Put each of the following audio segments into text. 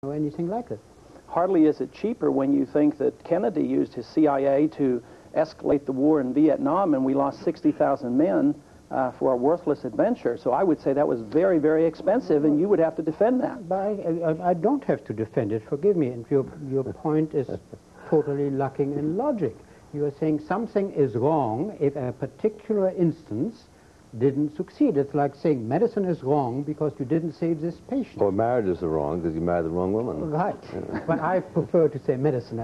or anything like that. Hardly is it cheaper when you think that Kennedy used his CIA to escalate the war in Vietnam, and we lost 60,000 men for a worthless adventure. So I would say that was very, very expensive, and you would have to defend that. But I don't have to defend it, forgive me, and your point is totally lacking in logic. You are saying something is wrong if a particular instance didn't succeed. It's like saying medicine is wrong because you didn't save this patient. Or marriages are wrong because you married the wrong woman. Right. But I prefer to say medicine.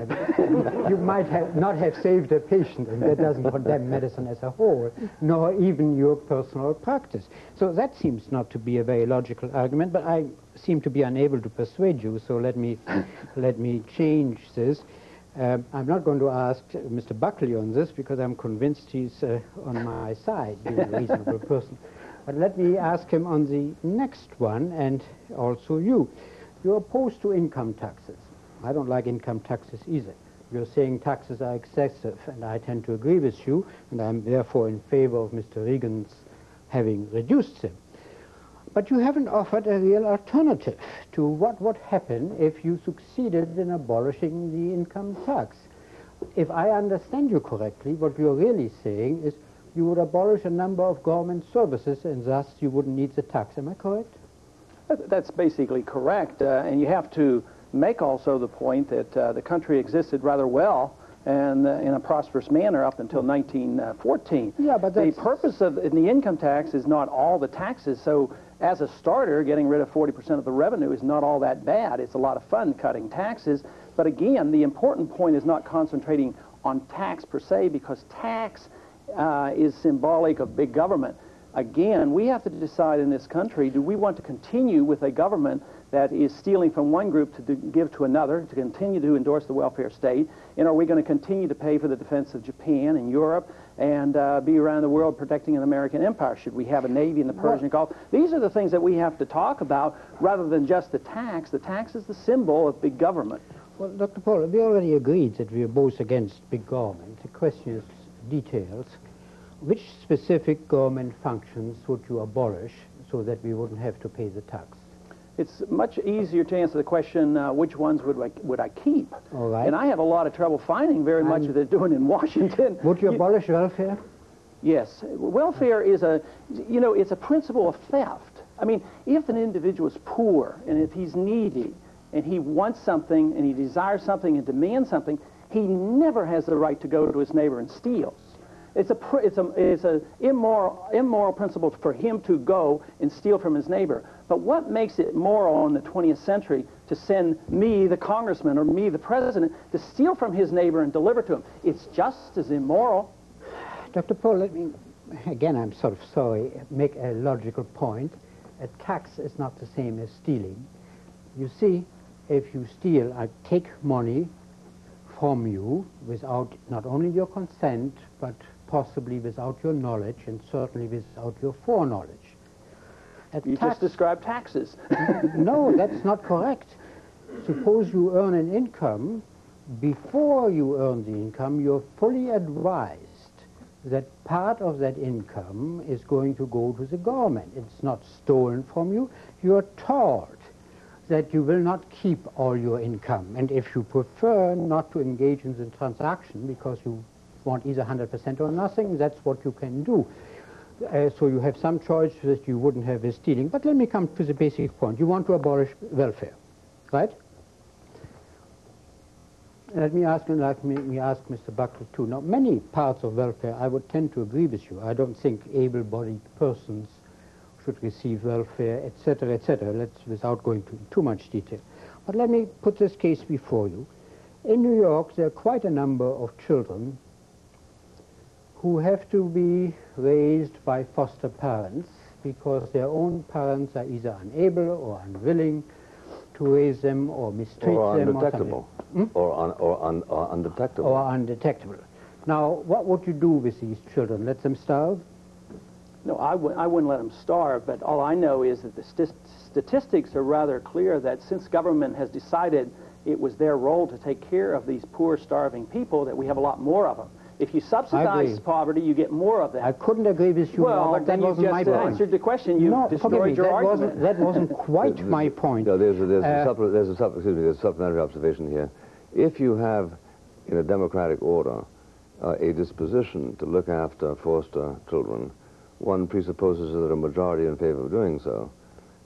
You might not have saved a patient, and that doesn't condemn medicine as a whole, nor even your personal practice. So that seems not to be a very logical argument, but I seem to be unable to persuade you, so let me change this. I'm not going to ask Mr. Buckley on this because I'm convinced he's on my side, being a reasonable person. But let me ask him on the next one, and also you. You're opposed to income taxes. I don't like income taxes either. You're saying taxes are excessive, and I tend to agree with you, and I'm therefore in favor of Mr. Reagan's having reduced them. But you haven't offered a real alternative to what would happen if you succeeded in abolishing the income tax. If I understand you correctly, what you're really saying is you would abolish a number of government services and thus you wouldn't need the tax. Am I correct? That's basically correct. And you have to make also the point that the country existed rather well and in a prosperous manner up until 1914. Yeah, but the purpose of the income tax is not all the taxes. So as a starter, getting rid of 40% of the revenue is not all that bad. It's a lot of fun cutting taxes. But again, the important point is not concentrating on tax per se, because tax is symbolic of big government. Again, we have to decide in this country, do we want to continue with a government that is stealing from one group to give to another, to continue to endorse the welfare state, and are we going to continue to pay for the defense of Japan and Europe and be around the world protecting an American empire? Should we have a navy in the Persian Gulf? These are the things that we have to talk about rather than just the tax. The tax is the symbol of big government. Well, Dr. Paul, we already agreed that we are both against big government. The question is details. Which specific government functions would you abolish so that we wouldn't have to pay the tax? It's much easier to answer the question, which ones would I keep? All right. And I have a lot of trouble finding very much of they're doing in Washington. Would you abolish welfare? Yes. Welfare is it's a principle of theft. I mean, if an individual is poor and if he's needy and he wants something and he desires something and demands something, he never has the right to go to his neighbor and steal. It's a immoral principle for him to go and steal from his neighbor. But what makes it moral in the 20th century to send me, the congressman, or me, the president, to steal from his neighbor and deliver to him? It's just as immoral. Dr. Paul, let me, again, I'm sort of sorry, make a logical point. A tax is not the same as stealing. You see, if you steal, I take money from you without not only your consent, but possibly without your knowledge, and certainly without your foreknowledge. You just described taxes. No, that's not correct. Suppose you earn an income. Before you earn the income, you're fully advised that part of that income is going to go to the government. It's not stolen from you. You're told that you will not keep all your income. And if you prefer not to engage in the transaction because you want either 100% or nothing, that's what you can do. So you have some choice that you wouldn't have with stealing. But let me come to the basic point. You want to abolish welfare, right? Let me ask Mr. Buckley too. Now, many parts of welfare, I would tend to agree with you. I don't think able-bodied persons should receive welfare, etc., etc. Without going into too much detail. But let me put this case before you. In New York, there are quite a number of children who have to be raised by foster parents because their own parents are either unable or unwilling to raise them or mistreat them. Or undetectable. Or undetectable. Now, what would you do with these children? Let them starve? No, I wouldn't let them starve, but all I know is that the statistics are rather clear that since government has decided it was their role to take care of these poor, starving people, that we have a lot more of them. If you subsidize poverty, you get more of that. I couldn't agree with you well, more, but that then you wasn't my just point. answered the question. You No, forgive me, destroyed your argument. that wasn't quite my point. No, there's a supplementary observation here. If you have, in a democratic order, a disposition to look after foster children, one presupposes that a majority in favor of doing so.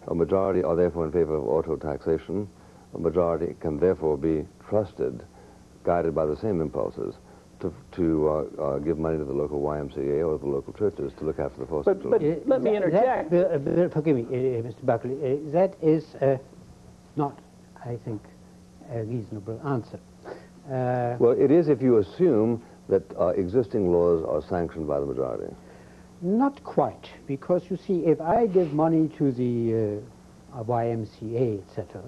A majority are therefore in favor of auto taxation. A majority can therefore be trusted, guided by the same impulses, to give money to the local YMCA or the local churches to look after the foster children. But let me interject. Forgive me, Mr. Buckley. That is not, I think, a reasonable answer. Well, it is if you assume that existing laws are sanctioned by the majority. Not quite, because you see, if I give money to the YMCA, etc.,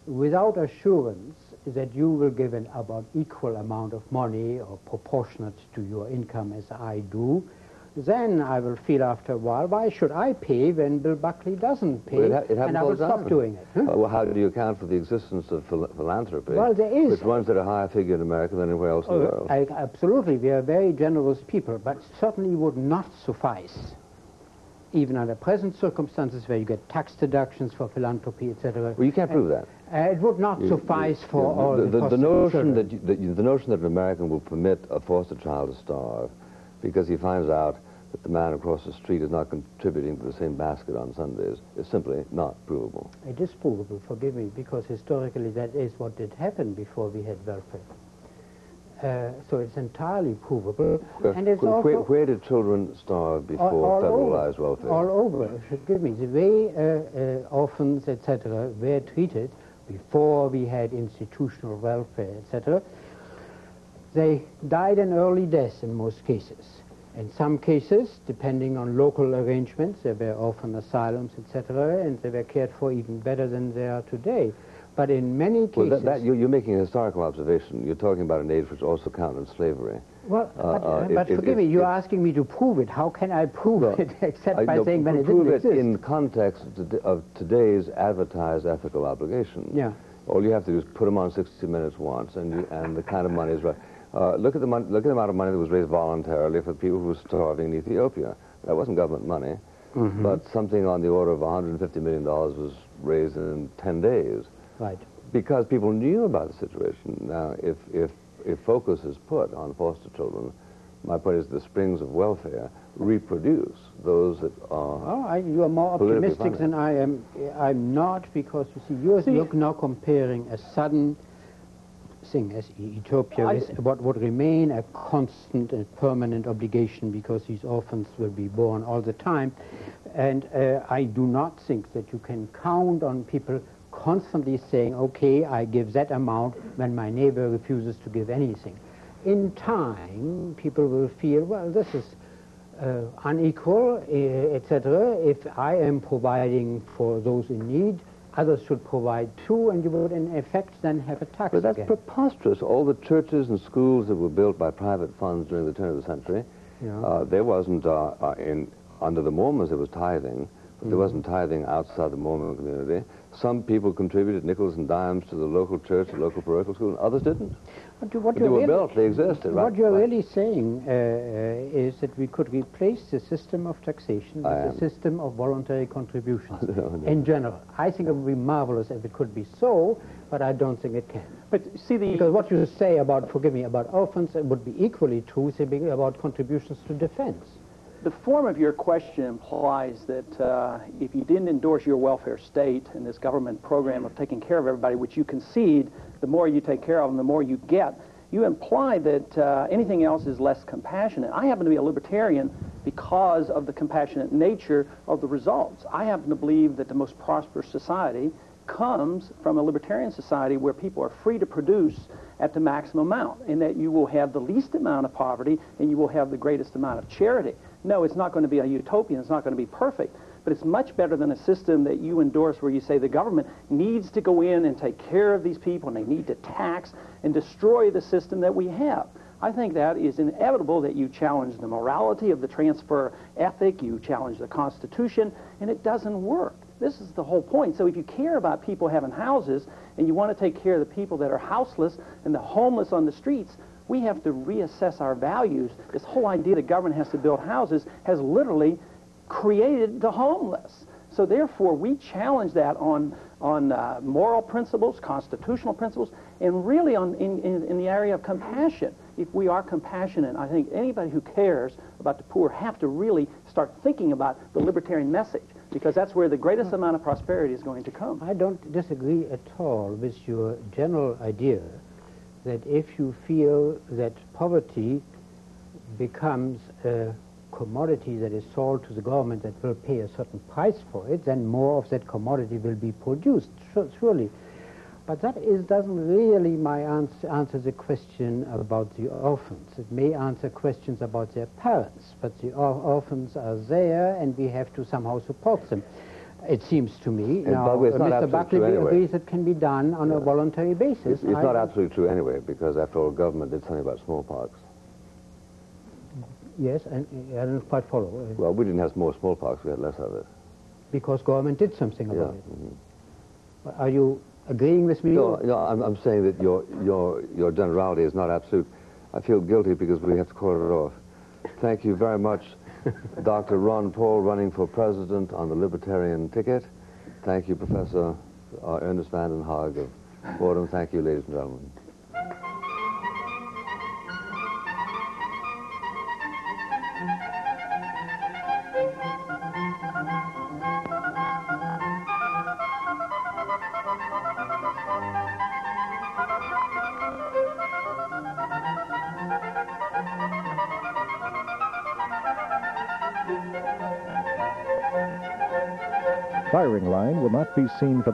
without assurance that you will give an about equal amount of money or proportionate to your income as I do, then I will feel after a while, why should I pay when Bill Buckley doesn't pay, Well, and I will stop doing it. Huh? Well, how do you account for the existence of philanthropy? Well, there is. Which runs at a higher figure in America than anywhere else in the world. Absolutely, we are very generous people, but certainly would not suffice, even under present circumstances where you get tax deductions for philanthropy, etc. Well, you can't prove that. It would not suffice for all the notion the notion that an American will permit a foster child to starve because he finds out that the man across the street is not contributing to the same basket on Sundays is simply not provable. It is provable, forgive me, because historically that is what did happen before we had welfare. So it's entirely provable. And it's where did children starve before federalized welfare? All over. Forgive me. The way orphans, etc., were treated before we had institutional welfare, etc., they died an early death in most cases. In some cases, depending on local arrangements, there were orphan asylums, etc., and they were cared for even better than they are today. But in many cases... Well, you're making a historical observation. You're talking about an age which also counted slavery. Well, but forgive me, you're asking me to prove it. How can I prove it except by saying when it didn't exist? Prove it in context of today's advertised ethical obligation. Yeah. All you have to do is put them on 60 Minutes once, and the kind of money is right. Look at the amount of money that was raised voluntarily for people who were starving in Ethiopia. That wasn't government money, but something on the order of $150 million was raised in 10 days. Right. Because people knew about the situation. Now, if focus is put on foster children, my point is the springs of welfare reproduce those that are. Oh, you are more optimistic than I am. I'm not, because you see, you're now comparing a sudden thing as Ethiopia with what would remain a constant and permanent obligation because these orphans will be born all the time. And I do not think that you can count on people constantly saying, okay, I give that amount when my neighbor refuses to give anything. In time, people will feel, well, this is unequal, etc. If I am providing for those in need, others should provide too, and you would in effect then have a tax But that's again. preposterous. All the churches and schools that were built by private funds during the turn of the century, there wasn't, under the Mormons there was tithing, but there wasn't tithing outside the Mormon community. Some people contributed nickels and dimes to the local church, the local parochial school, and others didn't. But they were built, they existed. What you're really saying is that we could replace the system of taxation with the system of voluntary contributions in general. I think it would be marvelous if it could be so, but I don't think it can. But see, because what you say about, forgive me, about orphans would be equally true about contributions to defense. The form of your question implies that if you didn't endorse your welfare state and this government program of taking care of everybody, which you concede, the more you take care of them, the more you get, you imply that anything else is less compassionate. I happen to be a libertarian because of the compassionate nature of the results. I happen to believe that the most prosperous society comes from a libertarian society where people are free to produce at the maximum amount, and that you will have the least amount of poverty and you will have the greatest amount of charity. No, it's not going to be a utopian, it's not going to be perfect, but it's much better than a system that you endorse where you say the government needs to go in and take care of these people and they need to tax and destroy the system that we have. I think that is inevitable, that you challenge the morality of the transfer ethic, you challenge the Constitution, and it doesn't work. This is the whole point. So if you care about people having houses and you want to take care of the people that are houseless and the homeless on the streets, we have to reassess our values. This whole idea that government has to build houses has literally created the homeless. So therefore, we challenge that on moral principles, constitutional principles, and really in the area of compassion. If we are compassionate, I think anybody who cares about the poor have to really start thinking about the libertarian message, because that's where the greatest amount of prosperity is going to come. I don't disagree at all with your general idea that if you feel that poverty becomes a commodity that is sold to the government that will pay a certain price for it, then more of that commodity will be produced, surely. But that doesn't really answer the question about the orphans. It may answer questions about their parents, but the orphans are there and we have to somehow support them. It seems to me. Now, Mr. Buckley agrees it can be done on a voluntary basis. It's not absolutely true anyway, because after all, government did something about smallpox. Yes, and I don't quite follow. Well, we didn't have more smallpox, we had less of it. Because government did something about it. Mm-hmm. Are you agreeing with me? No, I'm saying that your generality is not absolute. I feel guilty because we have to call it off. Thank you very much, Dr. Ron Paul, running for president on the Libertarian ticket. Thank you, Professor Ernest van den Haag of Fordham. Thank you, ladies and gentlemen. Firing line will not be seen for